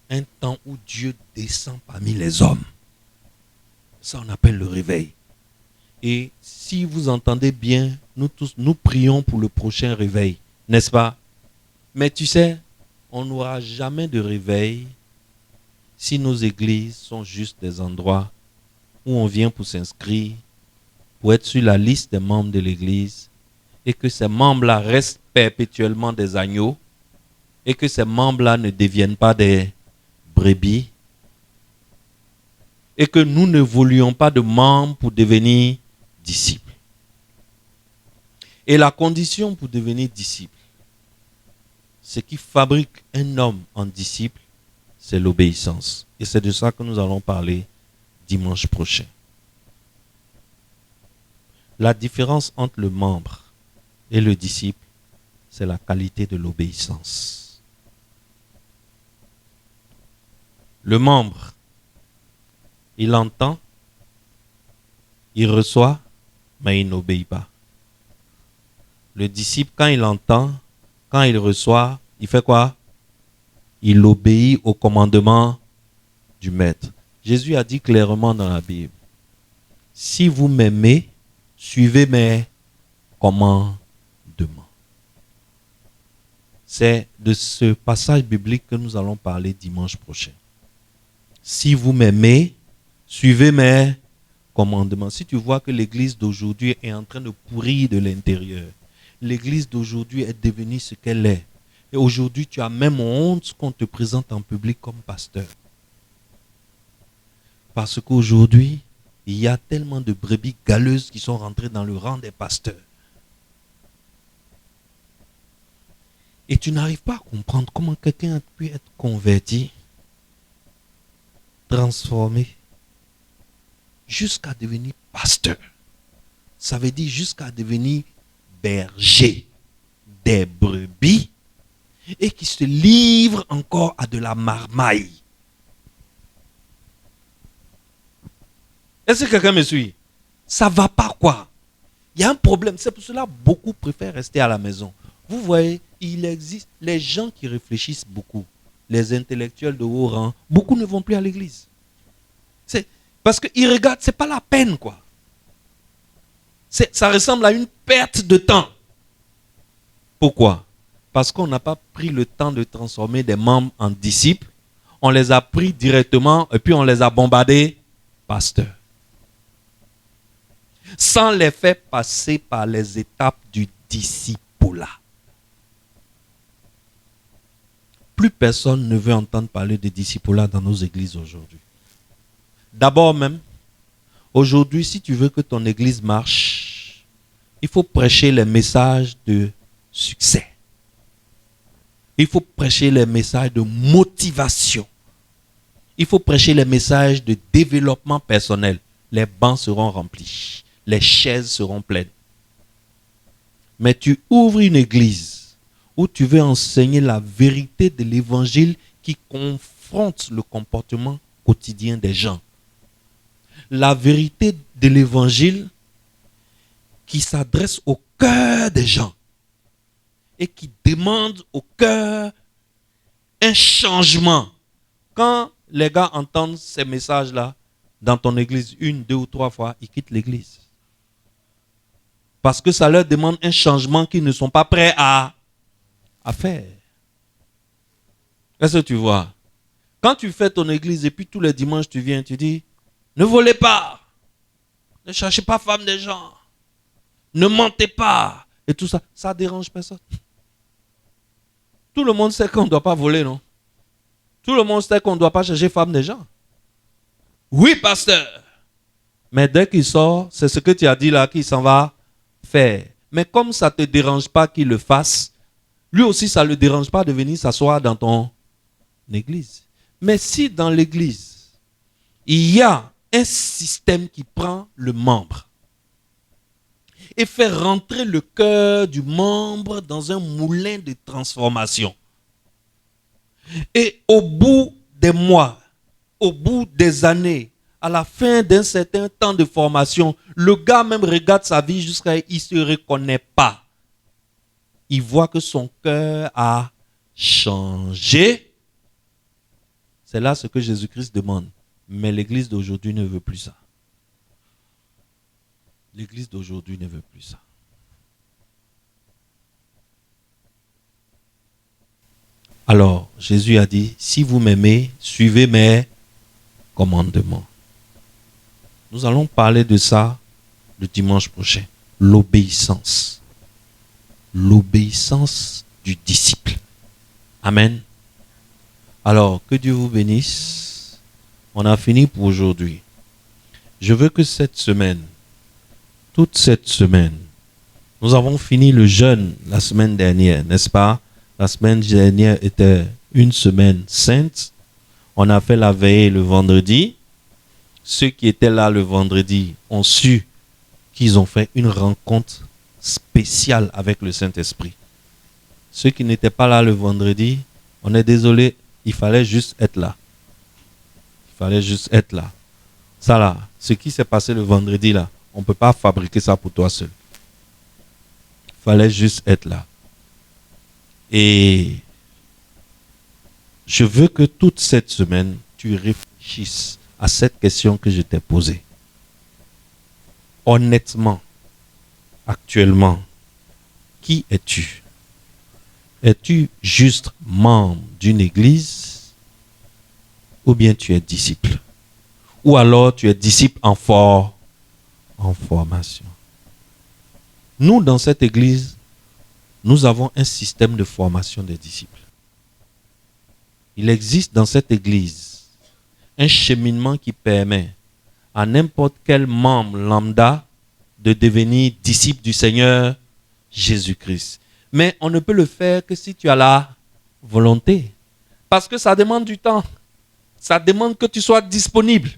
Un temps où Dieu descend parmi les hommes. Ça, on appelle le réveil. Et si vous entendez bien, nous tous, nous prions pour le prochain réveil, n'est-ce pas? Mais tu sais, on n'aura jamais de réveil si nos églises sont juste des endroits où on vient pour s'inscrire, pour être sur la liste des membres de l'église, et que ces membres-là restent perpétuellement des agneaux, et que ces membres-là ne deviennent pas des brebis, et que nous n'évoluons pas de membres pour devenir disciples. Et la condition pour devenir disciple, ce qui fabrique un homme en disciple, c'est l'obéissance. Et c'est de ça que nous allons parler dimanche prochain. La différence entre le membre et le disciple, c'est la qualité de l'obéissance. Le membre, il entend, il reçoit, mais il n'obéit pas. Le disciple, quand il entend, quand il reçoit, il fait quoi? Il obéit au commandement du maître. Jésus a dit clairement dans la Bible, si vous m'aimez, suivez mes commandements. C'est de ce passage biblique que nous allons parler dimanche prochain. Si vous m'aimez, suivez mes commandements. Si tu vois que l'église d'aujourd'hui est en train de pourrir de l'intérieur, l'église d'aujourd'hui est devenue ce qu'elle est. Et aujourd'hui, tu as même honte qu'on te présente en public comme pasteur. Parce qu'aujourd'hui, il y a tellement de brebis galeuses qui sont rentrées dans le rang des pasteurs. Et tu n'arrives pas à comprendre comment quelqu'un a pu être converti, transformé, jusqu'à devenir pasteur. Ça veut dire jusqu'à devenir berger des brebis et qui se livre encore à de la marmaille. Est-ce que quelqu'un me suit? Ça ne va pas quoi? Il y a un problème. C'est pour cela que beaucoup préfèrent rester à la maison. Vous voyez, il existe les gens qui réfléchissent beaucoup, les intellectuels de haut rang, beaucoup ne vont plus à l'église. C'est parce qu'ils regardent, ce n'est pas la peine quoi. Ça ressemble à une perte de temps. Pourquoi? Parce qu'on n'a pas pris le temps de transformer des membres en disciples. On les a pris directement et puis on les a bombardés pasteurs. Sans les faire passer par les étapes du discipulat. Plus personne ne veut entendre parler de discipulat dans nos églises aujourd'hui. D'abord même, aujourd'hui, si tu veux que ton église marche, il faut prêcher les messages de succès. Il faut prêcher les messages de motivation. Il faut prêcher les messages de développement personnel. Les bancs seront remplis. Les chaises seront pleines. Mais tu ouvres une église où tu veux enseigner la vérité de l'évangile qui confronte le comportement quotidien des gens. La vérité de l'évangile qui s'adresse au cœur des gens et qui demande au cœur un changement. Quand les gars entendent ces messages-là dans ton église 1, 2 ou 3 fois, ils quittent l'église. Parce que ça leur demande un changement qu'ils ne sont pas prêts à faire. Est-ce que tu vois? Quand tu fais ton église et puis tous les dimanches tu viens, tu dis, ne volez pas, ne cherchez pas femme des gens, ne mentez pas, et tout ça, ça dérange personne. Tout le monde sait qu'on ne doit pas voler, non? Tout le monde sait qu'on ne doit pas chercher femme des gens. Oui, pasteur. Mais dès qu'il sort, c'est ce que tu as dit là qu'il s'en va faire. Mais comme ça ne te dérange pas qu'il le fasse, lui aussi ça ne le dérange pas de venir s'asseoir dans ton église. Mais si dans l'église, il y a un système qui prend le membre et fait rentrer le cœur du membre dans un moulin de transformation. Et au bout des mois, au bout des années, à la fin d'un certain temps de formation, le gars même regarde sa vie jusqu'à il ne se reconnaît pas. Il voit que son cœur a changé. C'est là ce que Jésus-Christ demande. Mais l'église d'aujourd'hui ne veut plus ça. L'église d'aujourd'hui ne veut plus ça. Alors, Jésus a dit, si vous m'aimez, suivez mes commandements. Nous allons parler de ça le dimanche prochain. L'obéissance. L'obéissance du disciple. Amen. Alors, que Dieu vous bénisse. On a fini pour aujourd'hui. Je veux que cette semaine, toute cette semaine, nous avons fini le jeûne la semaine dernière, n'est-ce pas? La semaine dernière était une semaine sainte. On a fait la veillée le vendredi. Ceux qui étaient là le vendredi ont su qu'ils ont fait une rencontre spéciale avec le Saint-Esprit. Ceux qui n'étaient pas là le vendredi, on est désolé, il fallait juste être là. Il fallait juste être là. Ça là, ce qui s'est passé le vendredi là, on ne peut pas fabriquer ça pour toi seul. Il fallait juste être là. Et je veux que toute cette semaine, tu réfléchisses à cette question que je t'ai posée. Honnêtement, actuellement, qui es-tu? Es-tu juste membre d'une église ou bien tu es disciple? Ou alors tu es disciple en formation. Nous, dans cette église, nous avons un système de formation des disciples. Il existe dans cette église un cheminement qui permet à n'importe quel membre lambda de devenir disciple du Seigneur Jésus-Christ. Mais on ne peut le faire que si tu as la volonté. Parce que ça demande du temps. Ça demande que tu sois disponible.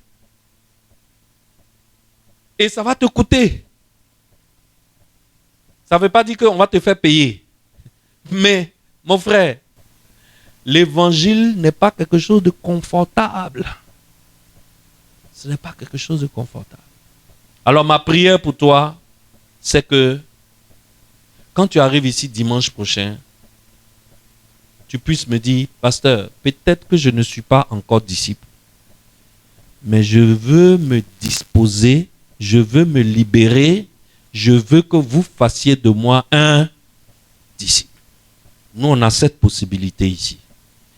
Et ça va te coûter. Ça ne veut pas dire qu'on va te faire payer. Mais, mon frère, l'évangile n'est pas quelque chose de confortable. Ce n'est pas quelque chose de confortable. Alors ma prière pour toi, c'est que quand tu arrives ici dimanche prochain, tu puisses me dire, pasteur, peut-être que je ne suis pas encore disciple, mais je veux me disposer, je veux me libérer, je veux que vous fassiez de moi un disciple. Nous, on a cette possibilité ici.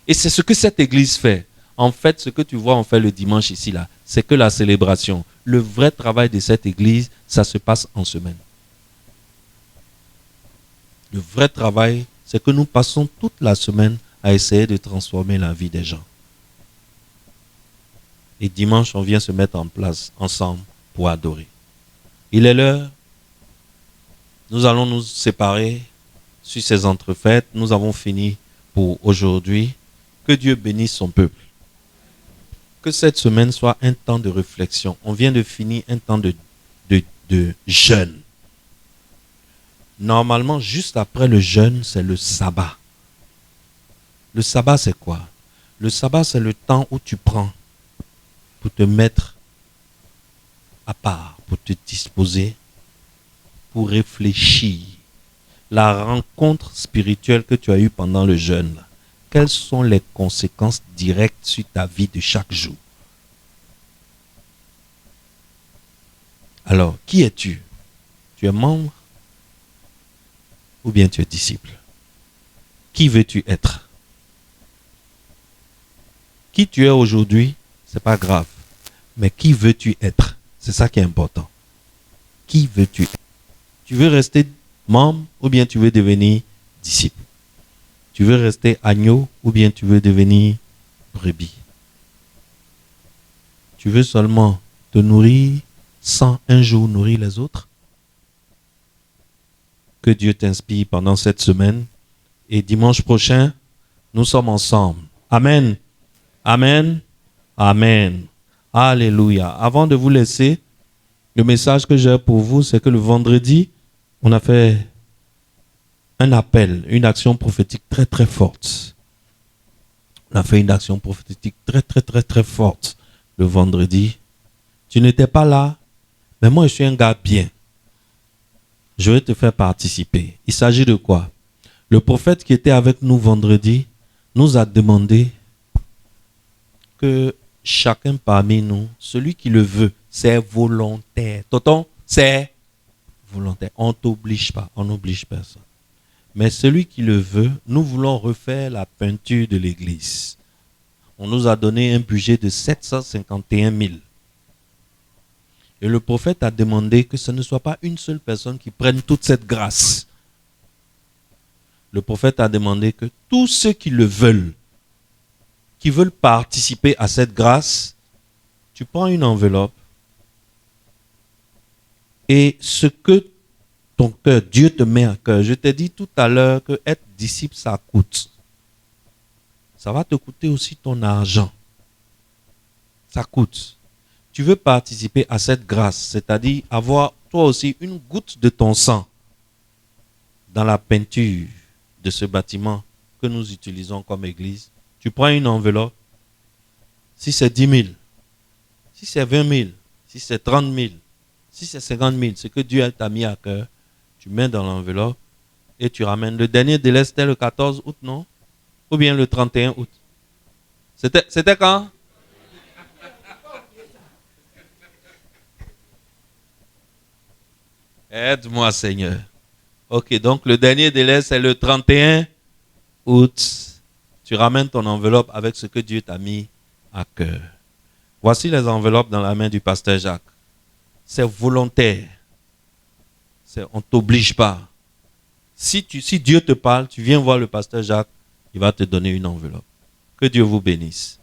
Et c'est ce que cette église fait. En fait, ce que tu vois, on fait le dimanche ici, là, c'est que la célébration. Le vrai travail de cette église, ça se passe en semaine. Le vrai travail, c'est que nous passons toute la semaine à essayer de transformer la vie des gens. Et dimanche, on vient se mettre en place ensemble pour adorer. Il est l'heure. Nous allons nous séparer sur ces entrefaites. Nous avons fini pour aujourd'hui. Que Dieu bénisse son peuple. Que cette semaine soit un temps de réflexion. On vient de finir un temps de jeûne. Normalement, juste après le jeûne, c'est le sabbat. Le sabbat, c'est quoi? Le sabbat, c'est le temps où tu prends pour te mettre à part, pour te disposer, pour réfléchir. La rencontre spirituelle que tu as eue pendant le jeûne, là, quelles sont les conséquences directes sur ta vie de chaque jour? Alors, qui es-tu? Tu es membre ou bien tu es disciple? Qui veux-tu être? Qui tu es aujourd'hui, ce n'est pas grave. Mais qui veux-tu être? C'est ça qui est important. Qui veux-tu être? Tu veux rester membre ou bien tu veux devenir disciple? Tu veux rester agneau ou bien tu veux devenir brebis? Tu veux seulement te nourrir sans un jour nourrir les autres? Que Dieu t'inspire pendant cette semaine. Et dimanche prochain, nous sommes ensemble. Amen. Amen. Amen. Alléluia. Avant de vous laisser, le message que j'ai pour vous, c'est que le vendredi, on a fait un appel, une action prophétique très très forte. On a fait une action prophétique très très très très forte le vendredi. Tu n'étais pas là, mais moi je suis un gars bien. Je vais te faire participer. Il s'agit de quoi? Le prophète qui était avec nous vendredi nous a demandé que chacun parmi nous, celui qui le veut, c'est volontaire. Tonton, c'est volontaire. On ne t'oblige pas, on n'oblige personne. Mais celui qui le veut, nous voulons refaire la peinture de l'église. On nous a donné un budget de 751 000. Et le prophète a demandé que ce ne soit pas une seule personne qui prenne toute cette grâce. Le prophète a demandé que tous ceux qui le veulent, qui veulent participer à cette grâce, tu prends une enveloppe et ce que ton cœur, Dieu te met à cœur. Je t'ai dit tout à l'heure que être disciple, ça coûte. Ça va te coûter aussi ton argent. Ça coûte. Tu veux participer à cette grâce, c'est-à-dire avoir toi aussi une goutte de ton sang dans la peinture de ce bâtiment que nous utilisons comme église. Tu prends une enveloppe. Si c'est 10 000, si c'est 20 000, si c'est 30 000, si c'est 50 000, ce que Dieu t'a mis à cœur, tu mets dans l'enveloppe et tu ramènes. Le dernier délai, c'était le 14 août, non? Ou bien le 31 août? C'était quand? Aide-moi, Seigneur. Ok, donc le dernier délai, c'est le 31 août, tu ramènes ton enveloppe avec ce que Dieu t'a mis à cœur. Voici les enveloppes dans la main du pasteur Jacques. C'est volontaire. On ne t'oblige pas. Si Dieu te parle, tu viens voir le pasteur Jacques, il va te donner une enveloppe. Que Dieu vous bénisse.